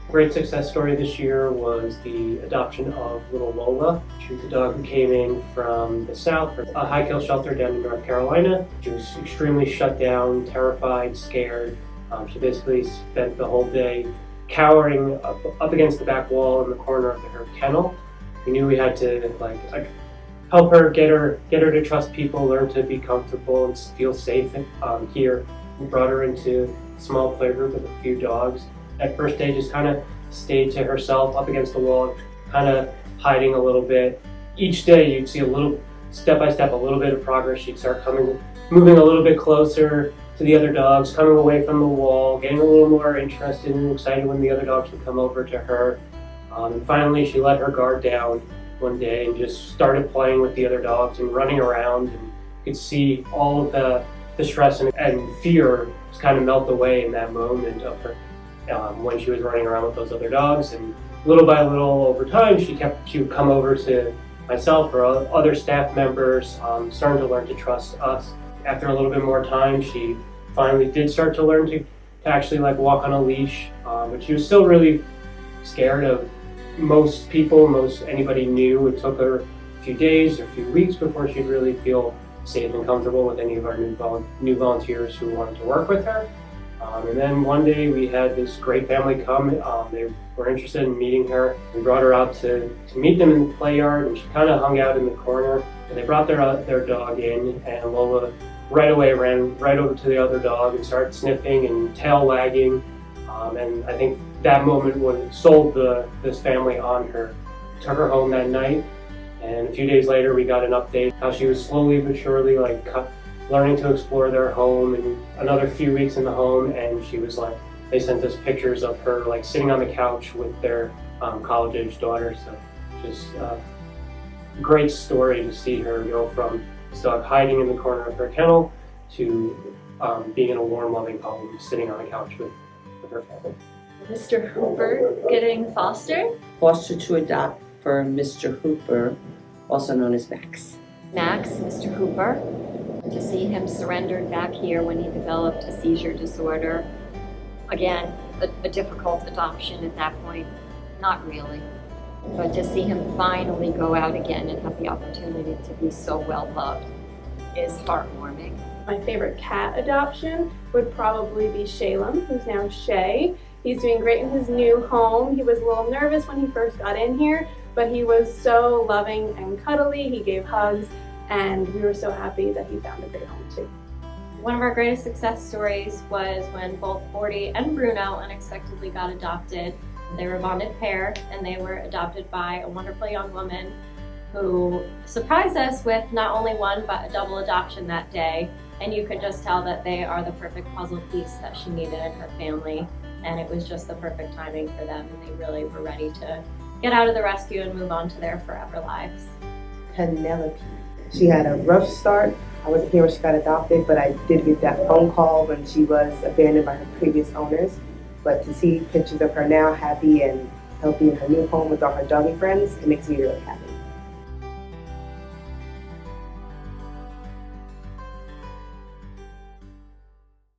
Great success story this year was the adoption of little Lola. She was a dog who came in from the south, from a high kill shelter down in North Carolina. She was extremely shut down, terrified, scared. She basically spent the whole day cowering up against the back wall in the corner of her kennel. We knew we had to help her, get her to trust people, learn to be comfortable and feel safe here. We brought her into a small playgroup with a few dogs. That first day just kind of stayed to herself up against the wall, kind of hiding a little bit. Each day you'd see a little, step by step, a little bit of progress. She'd start moving a little bit closer to the other dogs, coming away from the wall, getting a little more interested and excited when the other dogs would come over to her. And finally she let her guard down one day and just started playing with the other dogs and running around, and you could see all of the stress and fear just kind of melt away in that moment of her. When she was running around with those other dogs, and little by little over time she would come over to myself or other staff members, starting to learn to trust us. After a little bit more time, she finally did start to learn to actually walk on a leash, but she was still really scared of most people, anybody new. It took her a few days or a few weeks before she'd really feel safe and comfortable with any of our new volunteers who wanted to work with her. And then one day we had this great family come. They were interested in meeting her. We brought her out to meet them in the play yard, and she kind of hung out in the corner. And they brought their dog in, and Lola right away ran right over to the other dog and started sniffing and tail wagging. And I think that moment sold this family on her. Took her home that night, and a few days later we got an update how she was slowly but surely learning to explore their home, and another few weeks in the home, and she was they sent us pictures of her sitting on the couch with their college-age daughter. So just a great story to see her go from this dog hiding in the corner of her kennel to being in a warm, loving home, sitting on a couch with her family. Mr. Hooper getting fostered. Foster to adopt for Mr. Hooper, also known as Max. Max, Mr. Hooper. To see him surrendered back here when he developed a seizure disorder. Again, a difficult adoption at that point. Not really. But to see him finally go out again and have the opportunity to be so well loved is heartwarming. My favorite cat adoption would probably be Shalem, who's now Shay. He's doing great in his new home. He was a little nervous when he first got in here, but he was so loving and cuddly. He gave hugs, and we were so happy that he found a great home too. One of our greatest success stories was when both Bordy and Bruno unexpectedly got adopted. They were a bonded pair, and they were adopted by a wonderful young woman who surprised us with not only one but a double adoption that day. And you could just tell that they are the perfect puzzle piece that she needed in her family, and it was just the perfect timing for them, and they really were ready to get out of the rescue and move on to their forever lives. Penelope. She had a rough start. I wasn't here when she got adopted, but I did get that phone call when she was abandoned by her previous owners. But to see pictures of her now happy and healthy in her new home with all her doggy friends, it makes me really happy.